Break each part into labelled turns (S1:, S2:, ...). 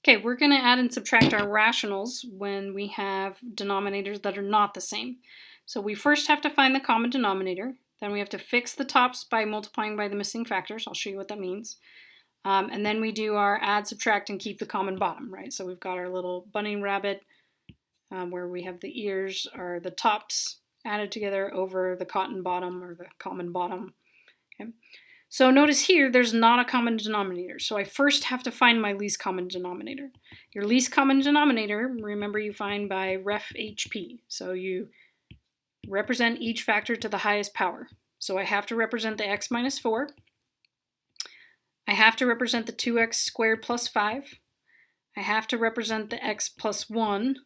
S1: Okay, we're going to add and subtract our rationals when we have denominators that are not the same. So we first have to find the common denominator. Then we have to fix the tops by multiplying by the missing factors. I'll show you what that means. And then we do our add, subtract, and keep the common bottom, right? So we've got our little bunny rabbit where we have the ears or the tops added together over the cotton bottom or the common bottom. Okay. So notice here, there's not a common denominator. So I first have to find my least common denominator. Your least common denominator, remember, you find by ref HP. So you represent each factor to the highest power. So I have to represent the x minus 4. I have to represent the 2x squared plus 5. I have to represent the x plus 1.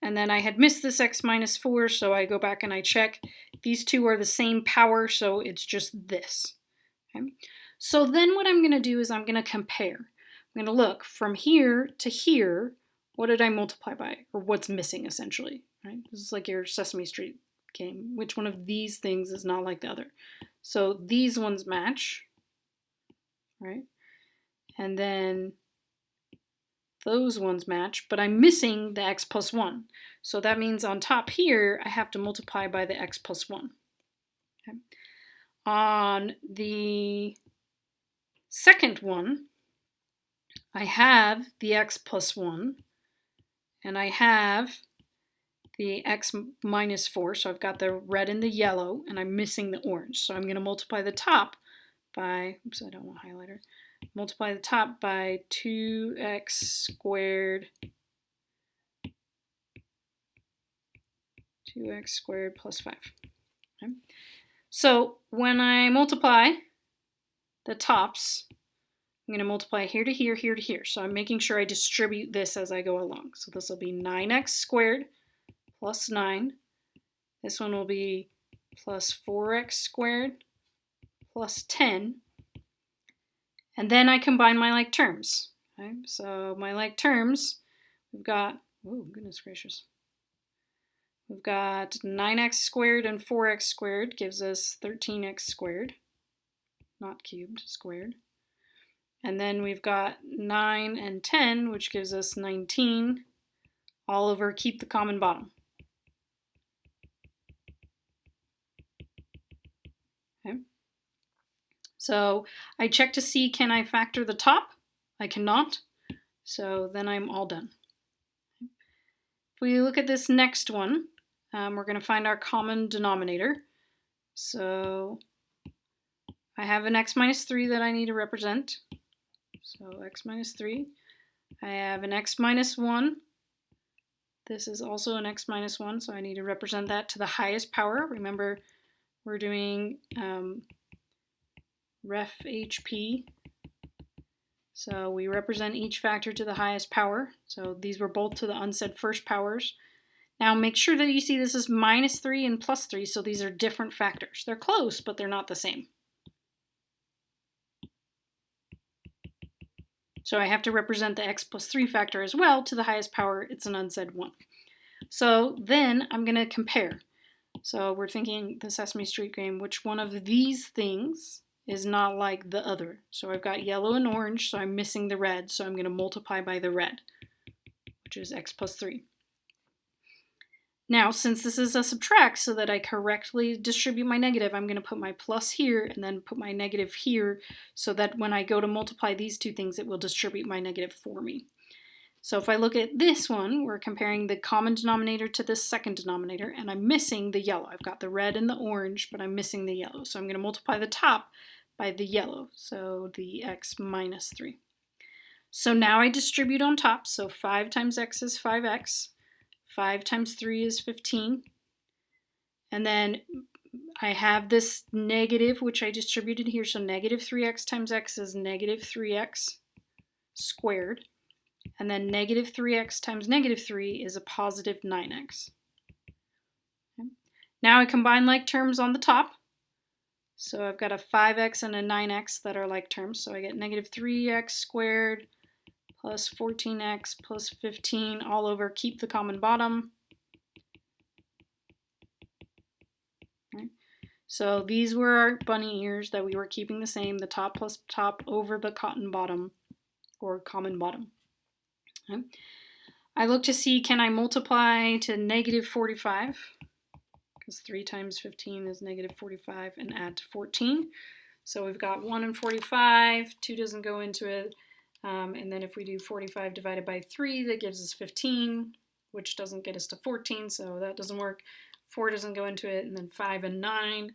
S1: And then I had missed this x minus 4, so I go back and I check. These two are the same power, so it's just this. Okay. So then what I'm going to do is I'm going to compare. I'm going to look from here to here, what did I multiply by, or what's missing essentially. Right? This is like your Sesame Street game. Which one of these things is not like the other? So these ones match, right? And then those ones match, but I'm missing the x plus 1. So that means on top here, I have to multiply by the x plus 1. Okay. On the second one, I have the x plus 1, and I have the x minus 4, so I've got the red and the yellow, and I'm missing the orange. So I'm going to multiply the top by, oops, I don't want highlighter, multiply the top by 2x squared, 2x squared plus 5. Okay. So when I multiply the tops, I'm going to multiply here to here, here to here. So I'm making sure I distribute this as I go along. So this will be 9x squared plus 9. This one will be plus 4x squared plus 10. And then I combine my like terms. Okay? So my like terms, we've got, oh goodness gracious. We've got 9x squared and 4x squared gives us 13x squared, not cubed, squared. And then we've got 9 and 10, which gives us 19, all over keep the common bottom. Okay. So I check to see, can I factor the top? I cannot. So then I'm all done. If we look at this next one, we're going to find our common denominator. So I have an x minus 3 that I need to represent. So x minus 3. I have an x minus 1. This is also an x minus 1, so I need to represent that to the highest power. Remember, we're doing ref HP. So we represent each factor to the highest power. So these were both to the unsaid first powers. Now make sure that you see this is minus 3 and plus 3, so these are different factors. They're close, but they're not the same. So I have to represent the x plus 3 factor as well to the highest power. It's an unsaid 1. So then I'm going to compare. So we're thinking the Sesame Street game, which one of these things is not like the other? So I've got yellow and orange, so I'm missing the red, so I'm going to multiply by the red, which is x plus 3. Now, since this is a subtract, so that I correctly distribute my negative, I'm going to put my plus here and then put my negative here so that when I go to multiply these two things, it will distribute my negative for me. So if I look at this one, we're comparing the common denominator to this second denominator, and I'm missing the yellow. I've got the red and the orange, but I'm missing the yellow. So I'm going to multiply the top by the yellow, so the x minus 3. So now I distribute on top, so 5 times x is 5x. 5 times 3 is 15. And then I have this negative, which I distributed here. So negative 3x times x is negative 3x squared. And then negative 3x times negative 3 is a positive 9x. Okay. Now I combine like terms on the top. So I've got a 5x and a 9x that are like terms. So I get negative 3x squared plus 14x plus 15 all over keep the common bottom. Okay. So these were our bunny ears that we were keeping the same, the top plus top over the cotton bottom or common bottom. Okay. I look to see, can I multiply to negative 45? Because 3 times 15 is negative 45, and add to 14. So we've got 1 and 45, 2 doesn't go into it, and then if we do 45 divided by 3, that gives us 15, which doesn't get us to 14, so that doesn't work. 4 doesn't go into it, and then 5 and 9.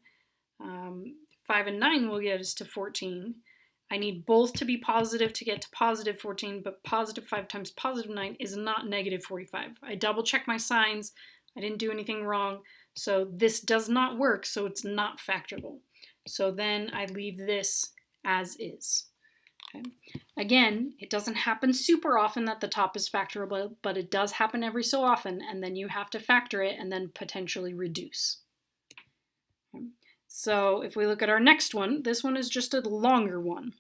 S1: 5 and 9 will get us to 14. I need both to be positive to get to positive 14, but positive 5 times positive 9 is not negative 45. I double check my signs. I didn't do anything wrong. So this does not work, so it's not factorable. So then I leave this as is. Okay. Again, it doesn't happen super often that the top is factorable, but it does happen every so often, and then you have to factor it and then potentially reduce. Okay. So if we look at our next one, this one is just a longer one.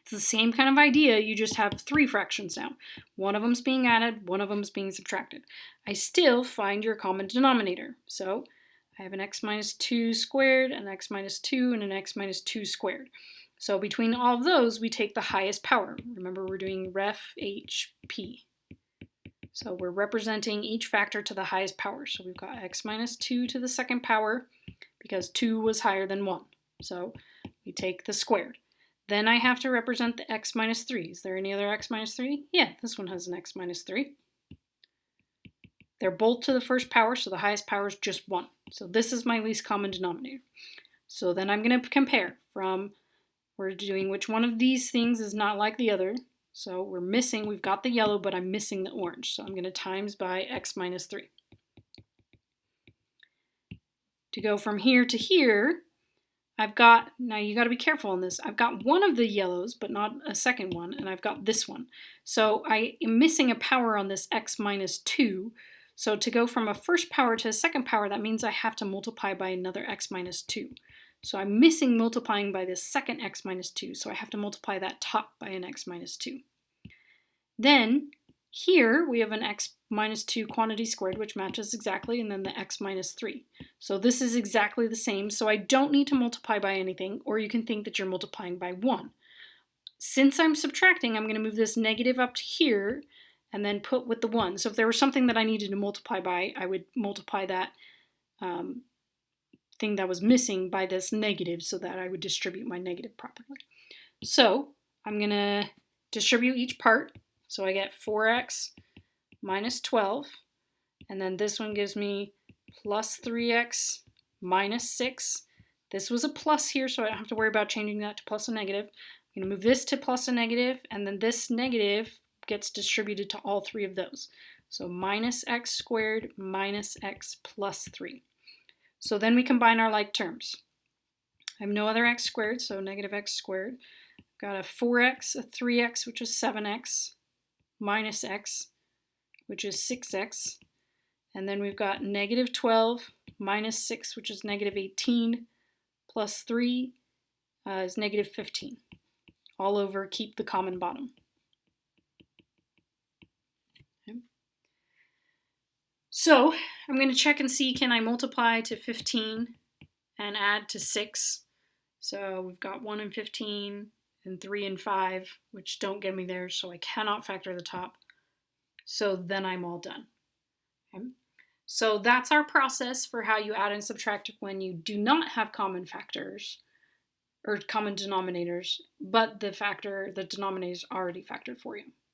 S1: It's the same kind of idea, you just have 3 fractions now. One of them's being added, one of them's being subtracted. I still find your common denominator. So I have an x minus 2 squared, an x minus 2, and an x minus 2 squared. So between all of those, we take the highest power. Remember, we're doing ref HP. So we're representing each factor to the highest power. So we've got x minus 2 to the second power, because 2 was higher than 1. So we take the squared. Then I have to represent the x minus 3. Is there any other x minus 3? Yeah, this one has an x minus 3. They're both to the first power, so the highest power is just 1. So this is my least common denominator. So then I'm going to compare from, we're doing which one of these things is not like the other. So we've got the yellow, but I'm missing the orange. So I'm going to times by x minus 3. To go from here to here, now you got to be careful on this. I've got one of the yellows, but not a second one, and I've got this one. So I am missing a power on this x minus 2. So to go from a first power to a second power, that means I have to multiply by another x minus 2. So I'm missing multiplying by this second x minus 2, so I have to multiply that top by an x minus 2. Then here we have an x minus 2 quantity squared, which matches exactly, and then the x minus 3. So this is exactly the same, so I don't need to multiply by anything, or you can think that you're multiplying by 1. Since I'm subtracting, I'm going to move this negative up to here, and then put with the 1. So if there was something that I needed to multiply by, I would multiply that thing that was missing by this negative so that I would distribute my negative properly. So I'm going to distribute each part. So I get 4x minus 12, and then this one gives me plus 3x minus 6. This was a plus here, so I don't have to worry about changing that to plus and negative. I'm going to move this to plus and negative, and then this negative gets distributed to all 3 of those. So minus x squared minus x plus 3. So then we combine our like terms. I have no other x squared, so negative x squared. I've got a 4x, a 3x, which is 7x, minus x, which is 6x. And then we've got negative 12 minus 6, which is negative 18, plus 3 is negative 15. All over, keep the common bottom. Okay. So I'm going to check and see, can I multiply to 15 and add to 6? So we've got 1 and 15 and 3 and 5, which don't get me there, so I cannot factor the top. So then I'm all done. Okay. So that's our process for how you add and subtract when you do not have common factors or common denominators, but the denominator is already factored for you.